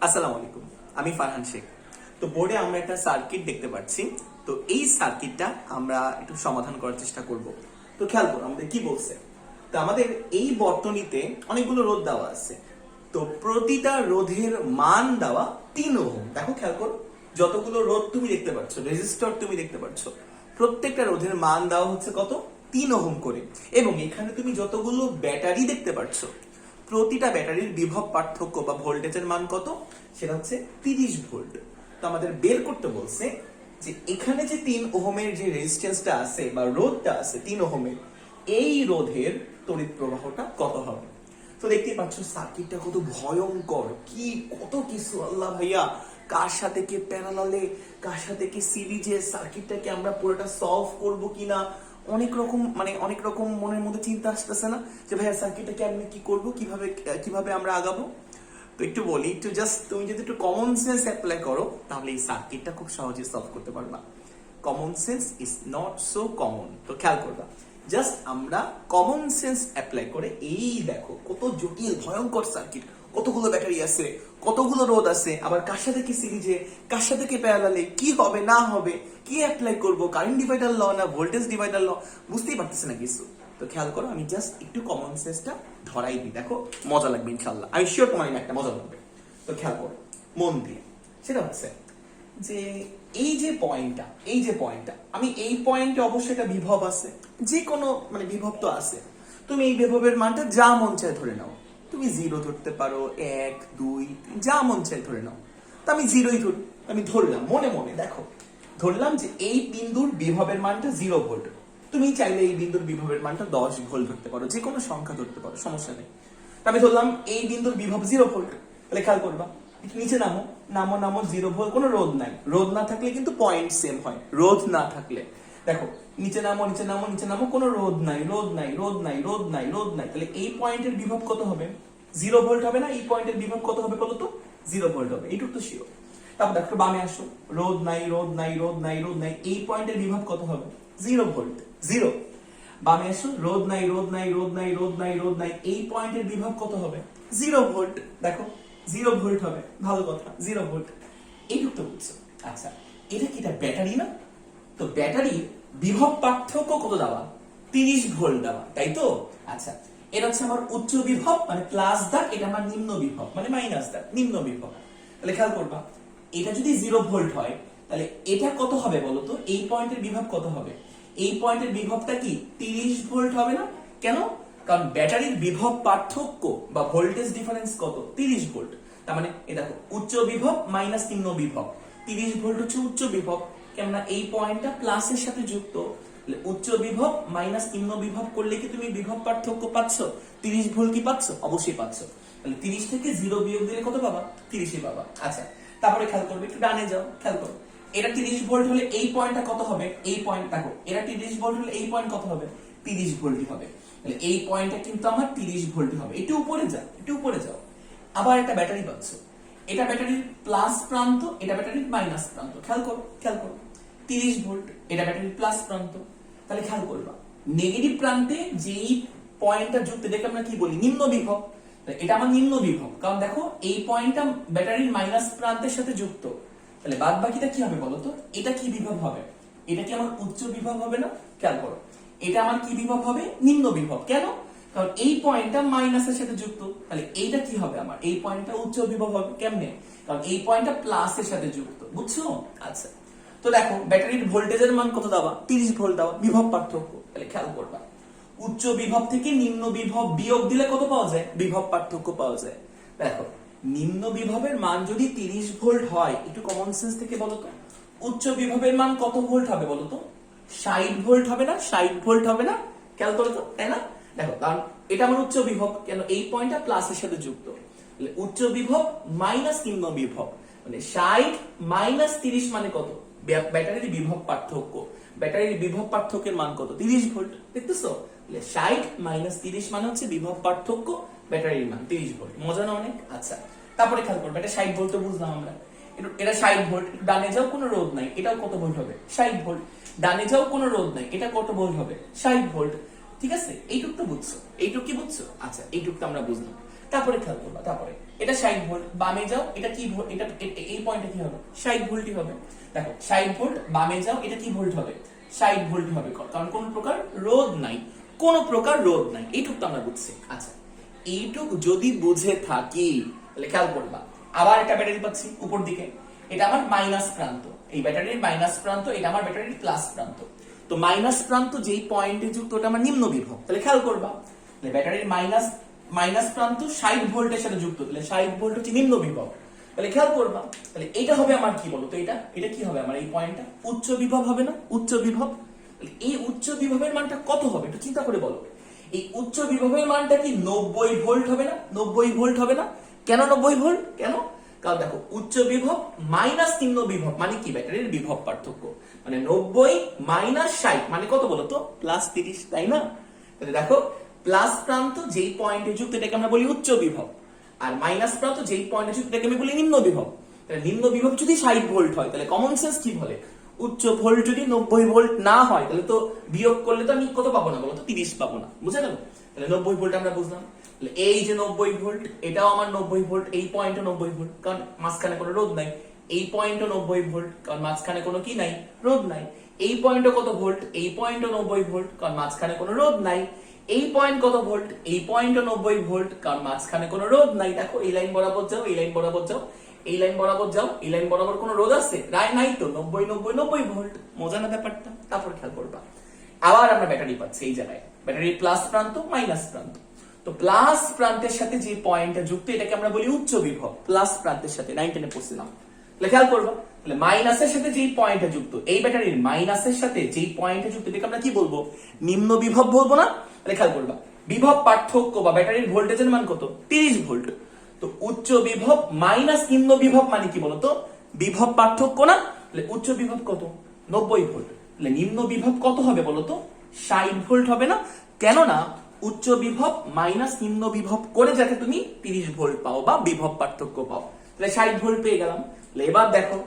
আসসালামু আলাইকুম, আমি ফারহান শেখ। তো বোর্ডে আমরা একটা সার্কিট দেখতে পাচ্ছি। তো এই সার্কিটটা আমরা একটু সমাধান করার চেষ্টা করব। তো খেয়াল করো আমাদের কি বলছে। তো আমাদের এই বর্তনীতে অনেকগুলো রোধ দেওয়া আছে। তো প্রতিটা রোধের মান দেওয়া 3 ওহম। দেখো খেয়াল করো, যতগুলো রোধ তুমি দেখতে পাচ্ছ, রেজিস্টর তুমি দেখতে পাচ্ছ, প্রত্যেকটা রোধের মান দেওয়া হচ্ছে কত? 3 ওহম করে। এবং এখানে তুমি যতগুলো ব্যাটারি দেখতে পাচ্ছ, প্রতিটা ব্যাটারির বিভব পার্থক্য বা ভোল্টেজের মান কত? সেটা হচ্ছে 30 ভোল্ট। তো আমাদের বের করতে বলছে যে এখানে যে 3 ওহমের যে রেজিস্ট্যান্সটা আছে বা রোধটা আছে 3 ওহমের, এই রোধের তড়িৎ প্রবাহটা কত হবে। তো দেখতেই পাচ্ছ সার্কিটটা কত ভয়ঙ্কর, কি কত কিছু, আল্লাহ ভাইয়া, কার সাথে কি প্যারালালে, কার সাথে কি সিরিজে, সার্কিটটাকে আমরা পুরোটা সলভ করব কিনা, অনেক রকম মনের মধ্যে চিন্তা আসতেছে না যে ভাইয়া সার্কিটটাকে আমি কি করব, কিভাবে আমরা আগাবো। তো একটু বলি, একটু জাস্ট তুমি যদি একটু কমন সেন্স অ্যাপ্লাই করো তাহলে এই সার্কিটটা খুব সহজে সলভ করতে পারবা। Common sense is not so common. তো খেয়াল করবা, জাস্ট আমরা কমন সেন্স অ্যাপ্লাই করে, এই দেখো কত জটিল ভয়ঙ্কর সার্কিট, কতগুলো ব্যাটারি আছে, কতগুলো রোধ আছে, আবার কার সাথে কি সিরিজে, কার সাথে কি প্যারালালে, কি হবে না হবে, কি অ্যাপ্লাই করব, কারেন্ট ডিভাইডার ল না ভোল্টেজ ডিভাইডার ল, বুঝতেই পারতেছে না কিছু। তো খেয়াল করো, আমি জাস্ট একটু কমন সেন্সটা ধরাই দিই, দেখো মজা লাগবে ইনশাআল্লাহ, আমি শিওর তোমার একটা মজা লাগবে। তো খেয়াল করো মন দিয়ে, সেটা হচ্ছে যে এই যে পয়েন্টটা আমি এই পয়েন্টে অবশ্যই একটা বিভব আছে, যে কোনো বিভব তো আছে। তুমি এই বিভবের মানটা যা মন চায় ধরে নাও, তুমি 0 ধরতে পারো, 1 2 যা মন চায় ধরে নাও। তো আমি 0ই ধরি, আমি ধরলাম মনে মনে, দেখো ধরলাম যে এই বিন্দুর বিভবের মানটা 0 ভোল্ট। তুমি চাইলে এই বিন্দুর বিভবের মানটা 10 ভোল্ট ধরতে পারো, যে কোনো সংখ্যা ধরতে পারো, সমস্যা নেই। আমি ধরলাম এই বিন্দুর বিভব 0 ভোল্ট। তাহলে খেয়াল করবা, নিচে নামো নামো নামো, 0 ভোল্ট, কোনো রোধ নাই। রোধ না থাকলে কিন্তু পয়েন্ট সেম হয়, রোধ না থাকলে দেখো নিচে নামো নিচে নামো নিচে নামো, কোনো রোধ নাই রোধ নাই রোধ নাই রোধ নাই রোধ নাই। তাহলে এই পয়েন্টের বিভব কত হবে? 0 ভোল্ট হবে না? এই পয়েন্টের বিভব কত হবে বলো তো? 0 ভোল্ট হবে, এইটুকু তো শিওর। তারপর দেখো বামে আসো, রোধ নাই রোধ নাই রোধ নাই রোধ নাই, এই পয়েন্টের বিভব কত হবে? 0 ভোল্ট, 0। বামে আসো, রোধ নাই রোধ নাই রোধ নাই রোধ নাই রোধ নাই, এই পয়েন্টের বিভব কত হবে? 0 ভোল্ট। দেখো 0 ভোল্ট হবে, ভালো কথা, 0 ভোল্ট। এইটুকু তো বুঝছো। আচ্ছা, এটা কি, এটা ব্যাটারি না? তো ব্যাটারির বিভব পার্থক্য কত দেওয়া? 30 ভোল্ট দেওয়া, তাই তো? আচ্ছা, এটা হচ্ছে আমার উচ্চ বিভব মানে প্লাস দাগ, এটা আমার নিম্ন বিভব মানে মাইনাস দাগ, নিম্ন বিভব। তাহলে খেয়াল করবা, এটা যদি 0 ভোল্ট হয় তাহলে এটা কত হবে বলতো? এই পয়েন্টের বিভব কত হবে? এই পয়েন্টের বিভবটা কি 30 ভোল্ট হবে না? কেন? কারণ ব্যাটারির বিভব পার্থক্য বা ভোল্টেজ ডিফারেন্স কত? 30 ভোল্ট। তার মানে এই দেখো, উচ্চ বিভব মাইনাস নিম্ন বিভব, 30 ভোল্ট হচ্ছে উচ্চ বিভব, কেননা এই পয়েন্টটা প্লাসের সাথে যুক্ত। উচ্চ বিভব মাইনাস নিম্ন বিভব করলে কি তুমি বিভব পার্থক্য পাচ্ছ? 30 ভোল্ট কি পাচ্ছ? অবশ্যই পাচ্ছ। তাহলে 30 থেকে 0 বিয়োগ দিলে কত পাবা? 30ই পাবা। আচ্ছা, তারপরে খেয়াল করবে, একটু ডানে যাও, খেয়াল করো, এটা 30 ভোল্ট হলে এই পয়েন্টটা কত হবে? এই পয়েন্ট দেখো, এটা 30 ভোল্ট হলে এই পয়েন্ট কত হবে? 30 ভোল্টই হবে। তাহলে এই পয়েন্টটা কিন্তু আমার 30 ভোল্টই হবে। একটু উপরে যাও, একটু উপরে যাও, আবার একটা ব্যাটারি পাচ্ছ, এটা ব্যাটারির প্লাস প্রান্ত, এটা ব্যাটারির মাইনাস প্রান্ত। খেয়াল করো, খেয়াল করো, 30 ভোল্ট, এটা ব্যাটারির প্লাস প্রান্ত। তাহলে খেয়াল করবা, নেগেটিভ প্রান্তে যেই পয়েন্টটা যুক্ত, এটাকে আমরা কি বলি? নিম্ন বিভব। এটা আমার নিম্ন বিভব, কারণ দেখো এই পয়েন্টটা ব্যাটারির মাইনাস প্রান্তের সাথে যুক্ত। তাহলে বাদ বাকিটা কি হবে বলতো? এটা কি বিভব হবে? এটা কি আমার উচ্চ বিভব হবে না? খেয়াল করো, এটা আমার কি বিভব হবে? নিম্ন বিভব। কেন? কারণ এই পয়েন্টটা মাইনাসের সাথে যুক্ত। তাহলে এইটা কি হবে আমার? এই পয়েন্টটা উচ্চ বিভব হবে। কেমনে? কারণ এই পয়েন্টটা প্লাসের সাথে যুক্ত, বুঝছো? আচ্ছা, তো দেখো ব্যাটারির ভোল্টেজের মান কত দেওয়া? 30 ভোল্ট দেওয়া, বিভব পার্থক্য। তাহলে খেয়াল করবা, উচ্চ বিভব থেকে নিম্ন বিভব বিয়োগ দিলে কত পাওয়া যায়? বিভব পার্থক্য পাওয়া যায়। দেখো, নিম্ন বিভবের মান যদি 30 ভোল্ট হয়, একটু কমন সেন্স থেকে বলো তো, উচ্চ বিভবের মান কত ভোল্ট হবে বলো তো? 60 ভোল্ট হবে না? 60 ভোল্ট হবে না? খেয়াল করো তো, তাই না? দেখো, কারণ এটা আমার উচ্চ বিভব, কেন? এই পয়েন্টটা প্লাসের সাথে যুক্ত। তাহলে উচ্চ বিভব মাইনাস নিম্ন বিভব মানে 60 মাইনাস 30 মানে কত? ব্যাটারির বিভব পার্থক্য। ব্যাটারির বিভব পার্থক্যের মান কত? 30 ভোল্ট। দেখতেছো? 60 মাইনাস 30 মানে হচ্ছে বিভব পার্থক্য, ব্যাটারির মান 30 ভোল্ট। মজা না অনেক? আচ্ছা, তারপরে খেয়াল করবে, এটা 60 ভোল্ট তো বুঝলাম আমরা। এটা 60 ভোল্ট, ডানে যাও, কোনো রোধ নাই, এটাও কত ভোল্ট হবে? 60 ভোল্ট। ডানে যাও, কোনো রোধ নাই, এটা কত ভোল্ট হবে? 60 ভোল্ট। ঠিক আছে, এইটুক তো বুঝছো? এইটুক কি বুঝছো? আচ্ছা, এইটুক তো আমরা বুঝলাম। তারপরে খেয়াল করবা, তারপরে এটা 60 ভোল্ট, বামে যাও এটা কি ভোল্ট, এটা এই পয়েন্টে কি হবে 60 ভোল্টই হবে। দেখো 60 ভোল্ট, বামে যাও এটা কি ভোল্ট হবে 60 ভোল্ট হবে, কারণ কোন প্রকার রোধ নাই, কোন প্রকার রোধ নাই, এইটুকু তো আমরা বুঝছি। আচ্ছা এইটুকু যদি বুঝে থাকি তাহলে খেয়াল করবা, আবার একটা ব্যাটারি পাচ্ছি উপর দিকে, এটা আমার মাইনাস প্রান্ত, এই ব্যাটারির মাইনাস প্রান্ত, এটা আমার ব্যাটারির প্লাস প্রান্ত। তো মাইনাস প্রান্ত যেই পয়েন্টে যুক্ত ওটা আমার নিম্ন বিভব, তাহলে খেয়াল করবা ব্যাটারির মাইনাস প্রান্ত 60 ভোল্টের সাথে যুক্ত, তাহলে 60 ভোল্ট হচ্ছে নিম্ন বিভব। তাহলে খেয়াল করবা, তাহলে এটা হবে আমার কি বলতো, এটা কি হবে আমার এই পয়েন্টটা উচ্চ বিভব হবে না, উচ্চ বিভব। এই উচ্চ বিভবের মানটা কত হবে একটু চিন্তা করে বলো, এই উচ্চ বিভবের মানটা কি 90 ভোল্ট হবে না, 90 ভোল্ট হবে না। কেন 90 ভোল্ট, কেন, কারণ দেখো উচ্চ বিভব মাইনাস নিম্ন বিভব মানে কি ব্যাটারির বিভব পার্থক্য, মানে 90 মাইনাস 60 মানে কত বলো তো প্লাস 30, তাই না। তাহলে দেখো প্লাস প্রান্ত যেই পয়েন্টে যুক্ত এটাকে আমরা বলি উচ্চ বিভব, আর মাইনাস প্রান্ত যেই পয়েন্টে যুক্ত এটাকে আমি বলি নিম্ন বিভব। তাহলে নিম্ন বিভব যদি 60 ভোল্ট হয় তাহলে কমন সেন্স কি বলে উচ্চ ভোল্ট যদি 90 ভোল্ট না হয় তাহলে তো বিয়োগ করলে তো আমি কত পাবো না বলো তো 30 পাবো না, বুঝা গেল। তাহলে 90 ভোল্ট আমরা বুঝলাম, তাহলে এই যে 90 ভোল্ট এটাও আমার 90 ভোল্ট, এই পয়েন্টও 90 ভোল্ট কারণ মাঝখানে কোনো রোধ নাই, এই পয়েন্টও 90 ভোল্ট কারণ মাঝখানে কোনো কি নাই রোধ নাই, এই পয়েন্টও কত ভোল্ট, এই পয়েন্টও 90 ভোল্ট কারণ মাঝখানে কোনো রোধ নাই, এই পয়েন্ট কত ভোল্ট, এই পয়েন্টও 90 ভোল্ট কারণ মাঝখানে কোনো রোধ নাই। দেখো এই লাইন বরাবর যাও, এই লাইন বরাবর যাও, এই লাইন বরাবর যাও, এই লাইন বরাবর কোনো রোধ আছে রায় নাই তো, 90 ভোল্ট, মজা না ব্যাপারটা। তারপর খেয়াল করবা আবার আমরা ব্যাটারি পাচ্ছি এই জায়গায়, ব্যাটারির প্লাস প্রান্ত মাইনাস প্রান্ত, তো প্লাস প্রান্তের সাথে যে পয়েন্টটা যুক্ত এটাকে আমরা বলি উচ্চ বিভব, প্লাস প্রান্তের সাথে 9 পড়ছিলাম। তাহলে খেয়াল করবা, তাহলে মাইনাসের সাথে যেই পয়েন্টটা যুক্ত, এই ব্যাটারির মাইনাসের সাথে যেই পয়েন্টটা যুক্ত এটাকে আমরা কি বলবো নিম্ন বিভব বলবো না। তাহলে খেয়াল করবা বিভব পার্থক্য বা ব্যাটারির ভোল্টেজের মান কত 30 ভোল্ট, তো উচ্চ বিভব মাইনাস নিম্ন বিভব মানে কি বলতো বিভব পার্থক্য না। তাহলে উচ্চ বিভব কত 90 ভোল্ট, তাহলে নিম্ন বিভব কত হবে বলতো 60 ভোল্ট হবে না, কেননা উচ্চ বিভব মাইনাস নিম্ন বিভব করে যাতে তুমি 30 ভোল্ট পাও বা বিভব পার্থক্য পাও। তাহলে 60 ভোল্ট পেয়ে গেলাম। এবার দেখো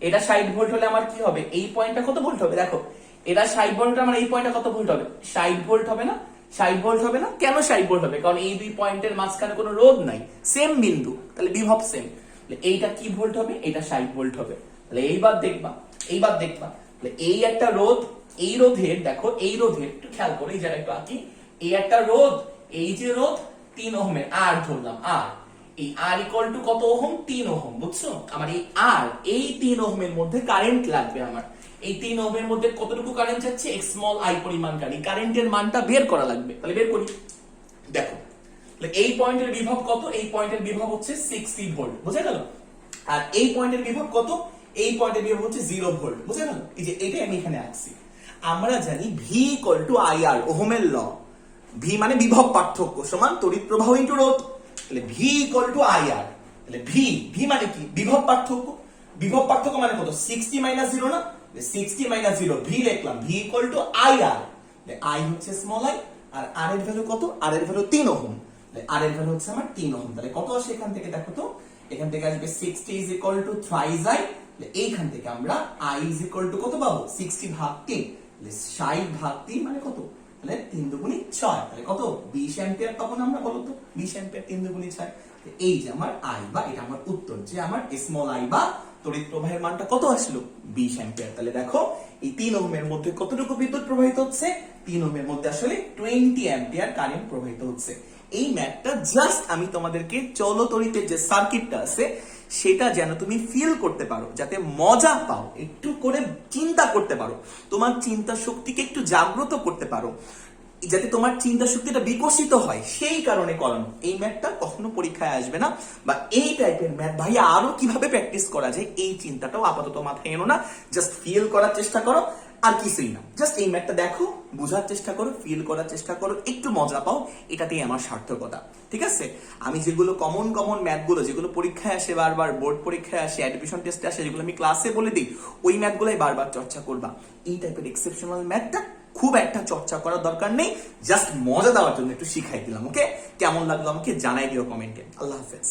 এটা 60 ভোল্ট হলে আমার কি হবে এই পয়েন্টটা কত ভোল্ট হবে, দেখো এটা 60 ভোল্ট আমার এই পয়েন্টটা কত ভোল্ট হবে 60 ভোল্ট হবে না, 60 ভোল্ট হবে না, কেন 60 ভোল্ট হবে কারণ এই দুই পয়েন্টের মাঝখানে কোনো রোধ নাই, সেম বিন্দু, তাহলে বিভব সেম। এইটা কি ভোল্ট হবে, এটা 60 ভোল্ট হবে। তাহলে এইবার দেখবা তাহলে এই একটা রোধ, এই রোধের দেখো এই রোধের একটু খেয়াল করো, এই জায়গায় একটু আঁকি, এই একটা রোধ, এই যে রোধ 3 ওহমের, আর ধরলাম আর এই আর ইকুয়াল টু কত ওহম 3 ওহম, বুঝছো আমার এই 3 ওহমের মধ্যে কারেন্ট লাগবে আমার, এই 3 ওহমের মধ্যে কতটুকু কারেন্ট যাচ্ছে স্মল আই পরিমাণ কারেন্টের মানটা বের করা লাগবে। তাহলে বের করি, দেখো তাহলে এই পয়েন্টের বিভব কত, এই পয়েন্টের বিভব হচ্ছে 60 ভোল্ট, বুঝা গেল। আর এই পয়েন্টের বিভব কত, এই পয়েন্টের বিভব হচ্ছে 0 ভোল্ট, বুঝা গেল। এই যে এটাই আমি এখানে আঁকছি। আমরা জানি ভি ইকুয়াল টু আইআর, ওহমের ল, ভি মানে বিভব পার্থক্য সমান তড়িৎ প্রবাহ ইনটু রোধ। তাহলে ভি ইকুয়াল টু আইআর, তাহলে ভি মানে কি বিভব পার্থক্য, বিভব পার্থক্য মানে কত 60 মাইনাস 0 না, 60 মাইনাস 0 ভি লিখলাম, V equal to IR, I হচ্ছে স্মল আই, আর আর এর ভ্যালু কত, আর এর ভ্যালু 3 ওহম, আর এর ভ্যালু হচ্ছে আমার 3 ওহম। তাহলে কত আসে এখান থেকে দেখো তো, এখান থেকে আসবে 60 is equal to thrice I, এইখান থেকে আমরা আই ইজ ইকুয়াল টু কত পাবো 60 ভাগ 3, 60 ভাগ 3 মানে কত, তাহলে 3 দুগুণী 6, তাহলে কত 20 অ্যাম্পিয়ার পাবো না আমরা বলো তো, 20 অ্যাম্পিয়ার 3 দুগুণী 6। এই যে আমার আই বা এটা আমার উত্তর, যে আমার স্মল আই বা তড়িৎ প্রবাহের মানটা কত আসলো 20 অ্যাম্পিয়ার। তাহলে দেখো এই 3 ওহমের মধ্যে কতটুকু বিদ্যুৎ প্রবাহিত হচ্ছে, 3 ওহমের মধ্যে আসলে 20 অ্যাম্পিয়ার কারেন্ট প্রবাহিত হচ্ছে। এই ম্যাথটা জাস্ট আমি তোমাদেরকে চলতড়িতের যে সার্কিটটা আছে সেটা যেন তুমি ফিল করতে পারো, যাতে মজা পাও, একটু করে চিন্তা করতে পারো, তোমার চিন্তা শক্তিকে একটু জাগ্রত করতে পারো, যাতে তোমার চিন্তা শক্তিটা বিকশিত হয়, সেই কারণে করানো। এই ম্যাথটা কখনো পরীক্ষায় আসবে না, বা এই টাইপের ম্যাথ ভাই আরো কিভাবে প্র্যাকটিস করা যায় এই চিন্তাটাও আপাতত মাথায় এনো না, জাস্ট ফিল করার চেষ্টা করো, আর কিছুই না। জাস্ট এই ম্যাথটা দেখো, বোঝার চেষ্টা করো, ফিল করার চেষ্টা করো, একটু মজা পাও, এটাতেই আমার সার্থকতা। ঠিক আছে, আমি যেগুলো কমন ম্যাথগুলো যেগুলো পরীক্ষায় আসে বারবার, বোর্ড পরীক্ষায় আসে, অ্যাডমিশন টেস্টে আসে, যেগুলো আমি ক্লাসে বলে দিই, ওই ম্যাথগুলোই বারবার চর্চা করবা। এই টাইপের এক্সেপশনাল ম্যাথটা খুব একটা চর্চা করার দরকার নেই, জাস্ট মজা দেওয়ার জন্য একটু শিখাই দিলাম। ওকে, কেমন লাগলো আমাকে জানাই দিও কমেন্টে। আল্লাহ হাফেজ।